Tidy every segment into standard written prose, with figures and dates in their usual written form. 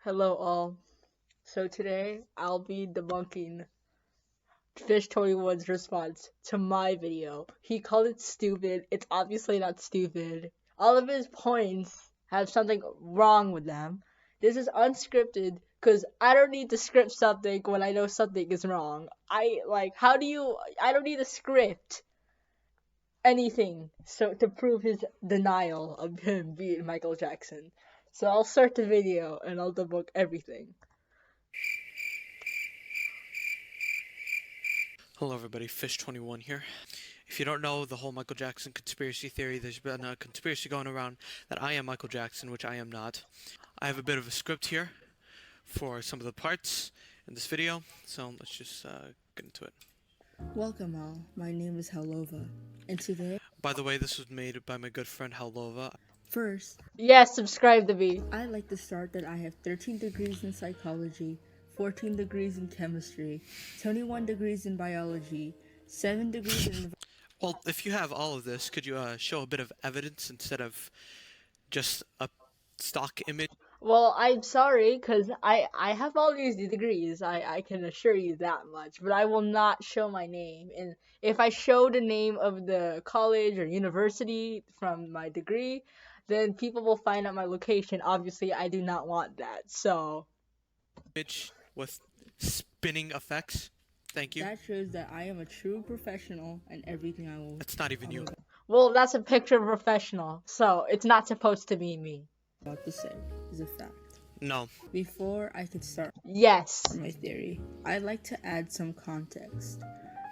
Hello all. So today I'll be debunking fish21's response to my video. He called it stupid. It's obviously not stupid. All of his points have something wrong with them. This is unscripted because I don't need to script something when I know something is wrong. I don't need to script anything to prove his denial of him being Michael Jackson. So I'll start the video and I'll debunk everything. Hello everybody, fish21 here. If you don't know the whole Michael Jackson conspiracy theory, there's been a conspiracy going around that I am Michael Jackson, which I am not. I have a bit of a script here for some of the parts in this video, so let's just get into it. Welcome all, my name is Halova, and today... By the way, this was made by my good friend Halova. First, Yes, subscribe to me. I'd like to start that I have 13 degrees in psychology, 14 degrees in chemistry, 21 degrees in biology, 7 degrees in... Well, if you have all of this, could you show a bit of evidence instead of just a stock image? Well, I'm sorry, because I have all these degrees, I can assure you that much, but I will not show my name. And if I show the name of the college or university from my degree, then people will find out my location. Obviously, I do not want that, so... Image with spinning effects? Thank you. That shows that I am a true professional and everything I will... That's not even you. Well, that's a picture of a professional, so it's not supposed to be me. About to say is a fact. No. Before I could start Yes. my theory, I'd like to add some context.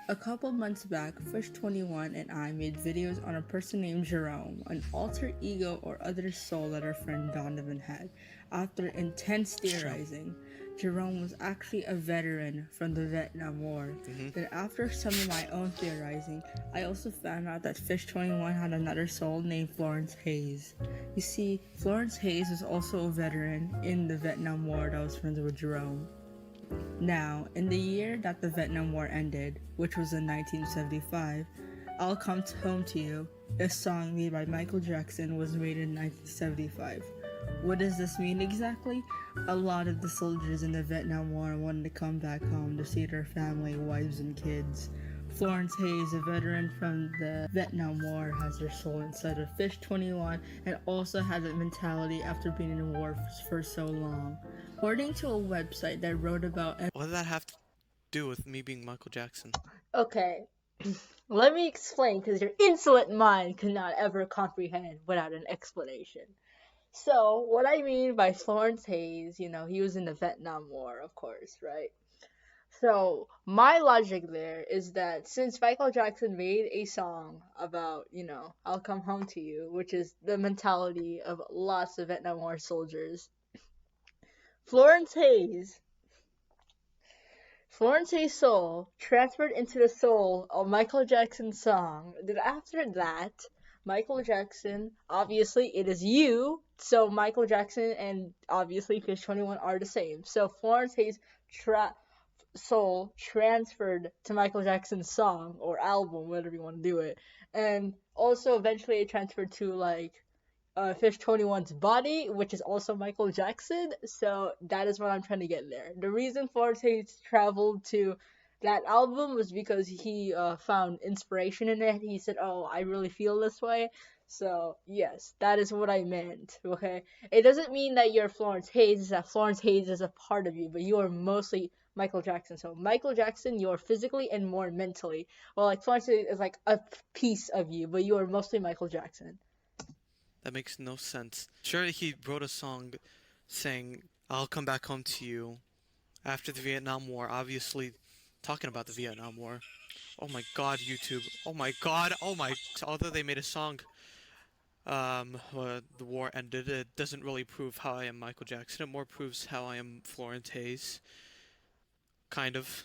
A couple months back, fish21 and I made videos on a person named Jerome, an alter ego or other soul that our friend Donovan had. After intense theorizing, Jerome was actually a veteran from the Vietnam War. Then after some of my own theorizing, I also found out that fish21 had another soul named Florence Hayes. You see, Florence Hayes was also a veteran in the Vietnam War that was friends with Jerome. Now, in the year that the Vietnam War ended, which was in 1975, I'll Come Home to You, a song made by Michael Jackson, was made in 1975. What does this mean exactly? A lot of the soldiers in the Vietnam War wanted to come back home to see their family, wives, and kids. Florence Hayes, a veteran from the Vietnam War, has her soul inside of fish21 and also has a mentality after being in war for so long. According to a website that wrote about... What does that have to do with me being Michael Jackson? Okay, let me explain, because your insolent mind cannot ever comprehend without an explanation. So, what I mean by Florence Hayes, he was in the Vietnam War, of course, right? So, my logic there is that since Michael Jackson made a song about, I'll come home to you, which is the mentality of lots of Vietnam War soldiers, Florence Hayes' soul transferred into the soul of Michael Jackson's song. Then after that, Michael Jackson, obviously it is you, so Michael Jackson and obviously fish21 are the same. So Florence Hayes' soul transferred to Michael Jackson's song or album, whatever you want to do it, and also eventually it transferred to fish21's body, which is also Michael Jackson. So that is what I'm trying to get there. The reason Florence Hayes traveled to that album was because he found inspiration in it. He said, "Oh, I really feel this way." So yes, that is what I meant. Okay, it doesn't mean that you're Florence Hayes. That Florence Hayes is a part of you, but you are mostly Michael Jackson. So Michael Jackson, you're physically and more mentally. Well, like Florence Hayes is like a piece of you, but you are mostly Michael Jackson. That makes no sense. Sure, he wrote a song saying, I'll come back home to you after the Vietnam War, obviously talking about the Vietnam War. Oh my god, YouTube. Oh my god, although they made a song, the war ended, it doesn't really prove how I am Michael Jackson. It more proves how I am Florence Hayes. Kind of.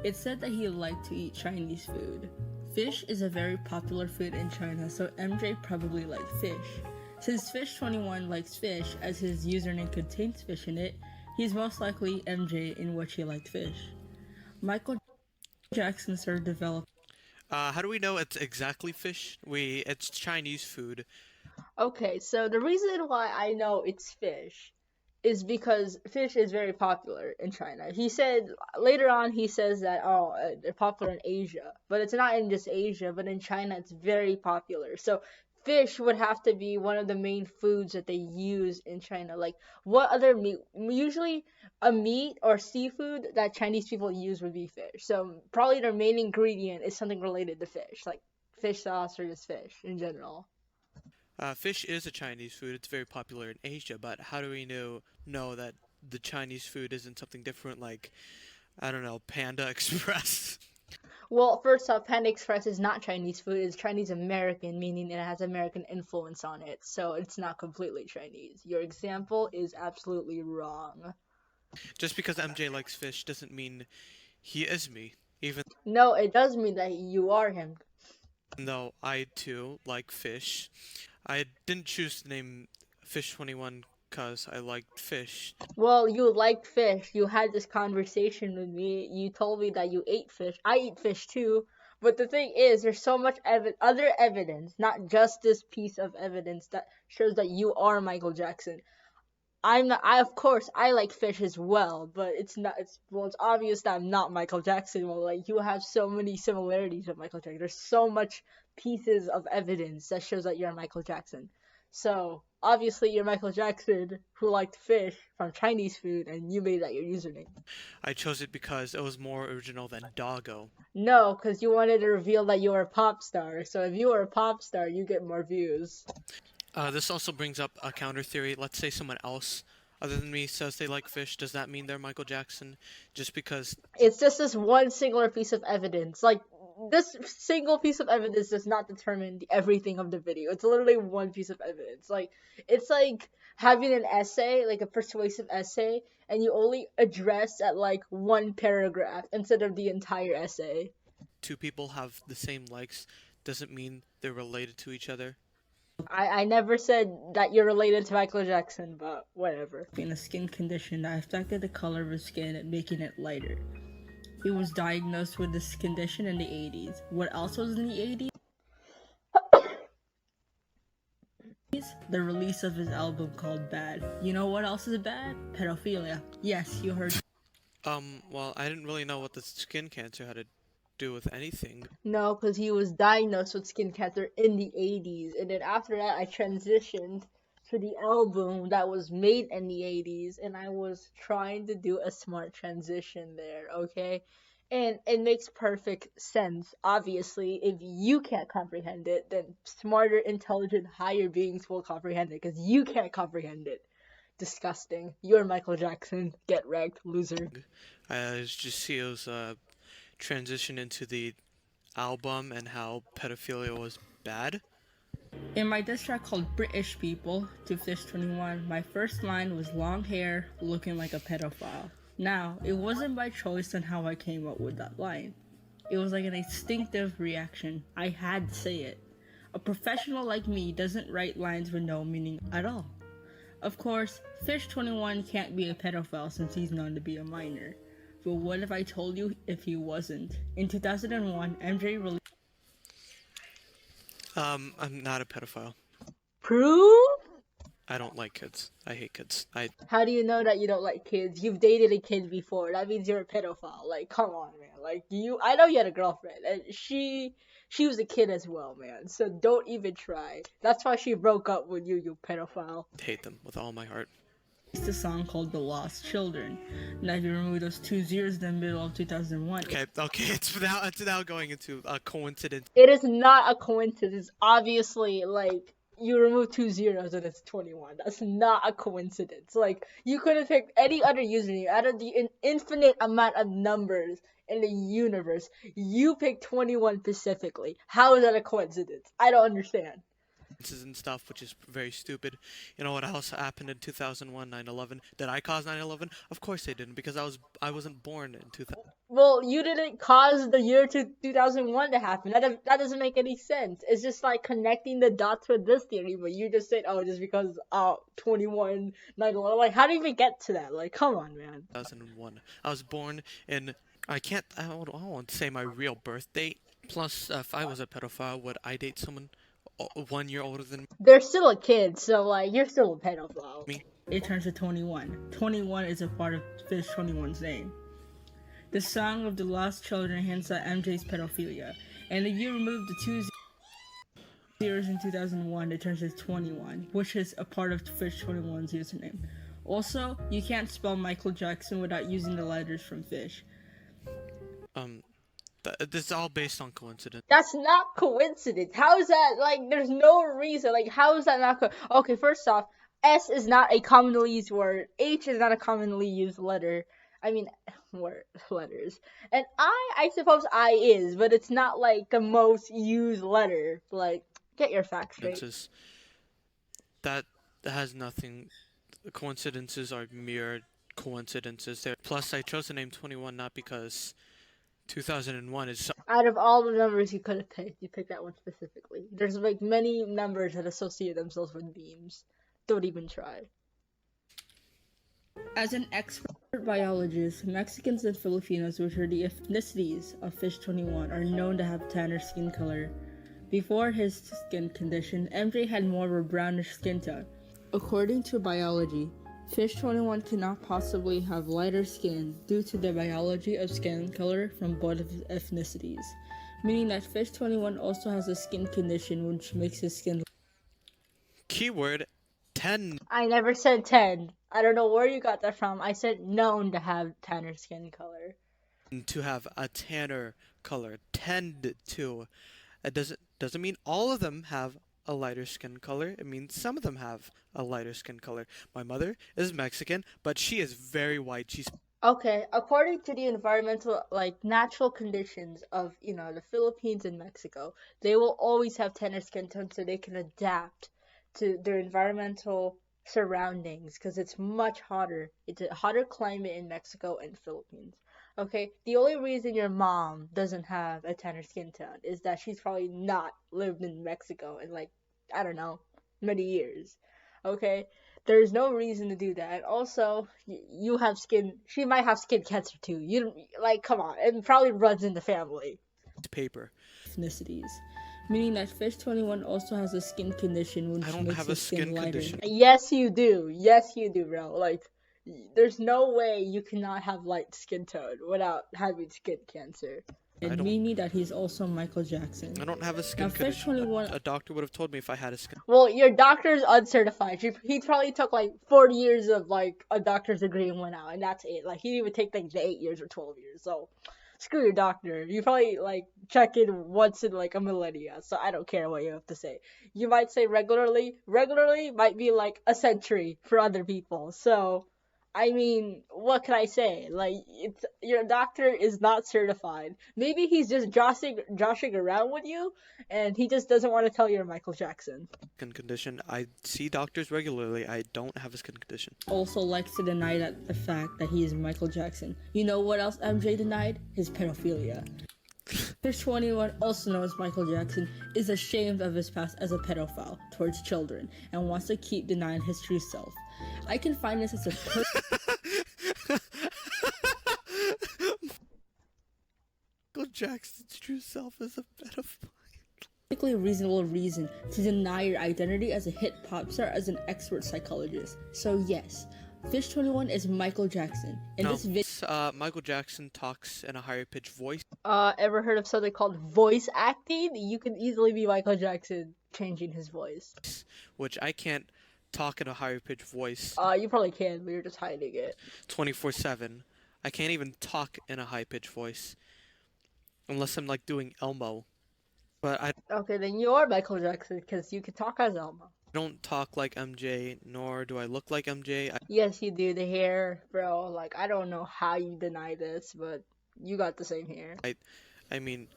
It said that he liked to eat Chinese food. Fish is a very popular food in China, so MJ probably liked fish. Since fish21 likes fish, as his username contains fish in it, he's most likely MJ in which he liked fish. Michael Jackson started developing... How do we know it's exactly fish? It's Chinese food. Okay, so the reason why I know it's fish is because fish is very popular in China. He said later on he says that they're popular in Asia, but it's not in just Asia, but in China it's very popular. So fish would have to be one of the main foods that they use in China. Like what other meat? Usually a meat or seafood that Chinese people use would be fish. So probably their main ingredient is something related to fish, like fish sauce or just fish in general. Fish is a Chinese food. It's very popular in Asia, but how do we know that the Chinese food isn't something different, like I don't know, Panda Express? Well, first off, Panda Express is not Chinese food. It's Chinese American, meaning it has American influence on it. So it's not completely Chinese. Your example is absolutely wrong. Just because MJ likes fish doesn't mean he is me, even No, it does mean that you are him. though I too like fish. I didn't choose the name Fish21 because I liked fish. Well, you like fish. You had this conversation with me. You told me that you ate fish. I eat fish too. But the thing is, there's so much other evidence, not just this piece of evidence that shows that you are Michael Jackson. I'm not. I of course I like fish as well, but it's not. It's obvious that I'm not Michael Jackson. Well, like you have so many similarities with Michael Jackson. There's so much pieces of evidence that shows that you're Michael Jackson. So obviously you're Michael Jackson who liked fish from Chinese food, and you made that your username. I chose it because it was more original than Doggo. No, because you wanted to reveal that you were a pop star. So if you were a pop star, you get more views. This also brings up a counter theory. Let's say someone else other than me says they like fish. Does that mean they're Michael Jackson? Just because It's just this one singular piece of evidence. Like this single piece of evidence does not determine everything of the video. It's literally one piece of evidence. Like it's like having an essay, like a persuasive essay, and you only address at like one paragraph instead of the entire essay. two people have the same likes doesn't mean they're related to each other. I never said that you're related to Michael Jackson, but whatever. In a skin condition that affected the color of his skin and making it lighter. He was diagnosed with this condition in the 80s. What else was in the 80s? The release of his album called Bad. You know what else is bad? Pedophilia. Yes, you heard. Well, I didn't really know what the skin cancer had to do with anything. No, because he was diagnosed with skin cancer in the 80s. And then after that, I transitioned to the album that was made in the 80s. And I was trying to do a smart transition there, okay? And it makes perfect sense. Obviously, if you can't comprehend it, then smarter, intelligent, higher beings will comprehend it because you can't comprehend it. Disgusting. You're Michael Jackson. Get wrecked, loser. Just see it was transition into the album and how pedophilia was bad. In my diss track called British People to Fish21, my first line was long hair, looking like a pedophile. Now, it wasn't by choice on how I came up with that line. It was like an instinctive reaction. I had to say it. A professional like me doesn't write lines with no meaning at all. Of course, Fish21 can't be a pedophile since he's known to be a minor. But what if I told you if he wasn't? In 2001, MJ released. I'm not a pedophile. Prove? I don't like kids. I hate kids. How do you know that you don't like kids? You've dated a kid before. That means you're a pedophile. Like, come on, man. Like, I know you had a girlfriend, and she was a kid as well, man. So don't even try. That's why she broke up with you, you pedophile. hate them with all my heart. It's a song called The Lost Children. Now, if you remove those 2 zeros in the middle of 2001. Okay, it's now going into a coincidence. It is not a coincidence. Obviously, like, you remove 2 zeros and it's 21. That's not a coincidence. Like, you could have picked any other username out of the infinite amount of numbers in the universe. You picked 21 specifically. How is that a coincidence? I don't understand. And stuff, which is very stupid. You know what else happened in 2001, 9/11? Did I cause 9/11? Of course I didn't, because I wasn't born in 2000. Well, you didn't cause the year 2001 to happen. That doesn't make any sense. It's just like connecting the dots with this theory, but you just said, oh, just because 21, 9/11. Like, how do you even get to that? Like, come on, man. 2001. I was born in. I don't want to say my real birth date. Plus, if I was a pedophile, would I date someone 1 year older than They're still a kid, so like you're still a pedophile. me? it turns to 21. 21 is a part of fish21's name. The Song of the Lost Children hints at MJ's pedophilia, and if you remove the 2 zeros in 2001, it turns to 21, which is a part of fish21's username. Also, you can't spell Michael Jackson without using the letters from Fish. This is all based on coincidence. That's not coincidence. How is that, like, there's no reason, like, how is that not okay, first off, S is not a commonly used word, H is not a commonly used letter, letters, and I suppose I is, but it's not, like, the most used letter, like, get your facts straight. That has nothing, coincidences are mere coincidences there. Plus, I chose the name 21 not because 2001 is out of all the numbers you could have picked, you picked that one specifically. There's like many numbers that associate themselves with beams. Don't even try. As an expert biologist, Mexicans and Filipinos, which are the ethnicities of fish21, are known to have tanner skin color. Before his skin condition, MJ had more of a brownish skin tone. According to biology, fish21 cannot possibly have lighter skin due to the biology of skin color from both ethnicities, meaning that fish21 also has a skin condition which makes his skin. keyword 10. I never said 10. I don't know where you got that from. I said known to have tanner skin color. To have a tanner color. Tend to. It doesn't mean all of them have a lighter skin color. It means some of them have a lighter skin color. My mother is Mexican, but she is very white. She's okay. According to the environmental, like, natural conditions of, the Philippines and Mexico, they will always have tanner skin tone so they can adapt to their environmental surroundings because it's much hotter. It's a hotter climate in Mexico and Philippines. Okay, the only reason your mom doesn't have a tanner skin tone is that she's probably not lived in Mexico in, like, I don't know, many years. Okay, there's no reason to do that. Also, you have she might have skin cancer too. You, like, come on, it probably runs in the family. paper. Ethnicities, meaning that fish21 also has a skin condition which I don't makes have a his skin skin lighter. condition. Yes, you do. Yes, you do, bro. Like, there's no way you cannot have light skin tone without having skin cancer. And meaning that he's also Michael Jackson. I don't have a skin Now, condition. fish21. A doctor would have told me if I had a skin. Well, your doctor's uncertified. He probably took like 40 years of like a doctor's degree and went out, and that's it. Like, he didn't even take like the 8 years or 12 years. So screw your doctor. You probably like check in once in like a millennia. So I don't care what you have to say. You might say regularly. Regularly might be like a century for other people. So I mean, what can I say? Like, it's your doctor is not certified. Maybe he's just joshing around with you, and he just doesn't want to tell you're Michael Jackson. Skin condition. I see doctors regularly. I don't have a skin condition. Also likes to deny that the fact that he is Michael Jackson. You know what else MJ denied? His pedophilia. Fish21, also known as Michael Jackson, is ashamed of his past as a pedophile towards children and wants to keep denying his true self. I can find this as a Michael Jackson's true self is a pedophile. perfectly reasonable reason to deny your identity as a hit pop star as an expert psychologist. So yes, Fish21 is Michael Jackson. In this video, Michael Jackson talks in a higher pitched voice. Ever heard of something called voice acting? You can easily be Michael Jackson changing his voice. Which I can't talk in a higher pitched voice. You probably can, but you're just hiding it. 24/7. I can't even talk in a high pitched voice. Unless I'm like doing Elmo. But I Okay, then you are Michael Jackson because you can talk as Elmo. don't talk like MJ, nor do I look like MJ. Yes, you do. The hair, bro. Like, I don't know how you deny this, but you got the same hair. I mean,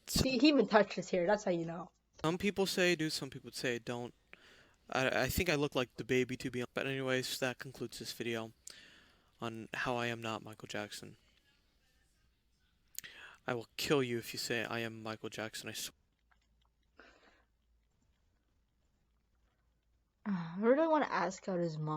See, he even touched his hair. That's how you know. some people say do, some people say don't. I think I look like the baby to be honest. But anyways, that concludes this video on how I am not Michael Jackson. I will kill you if you say I am Michael Jackson, I swear. I really want to ask out his mom.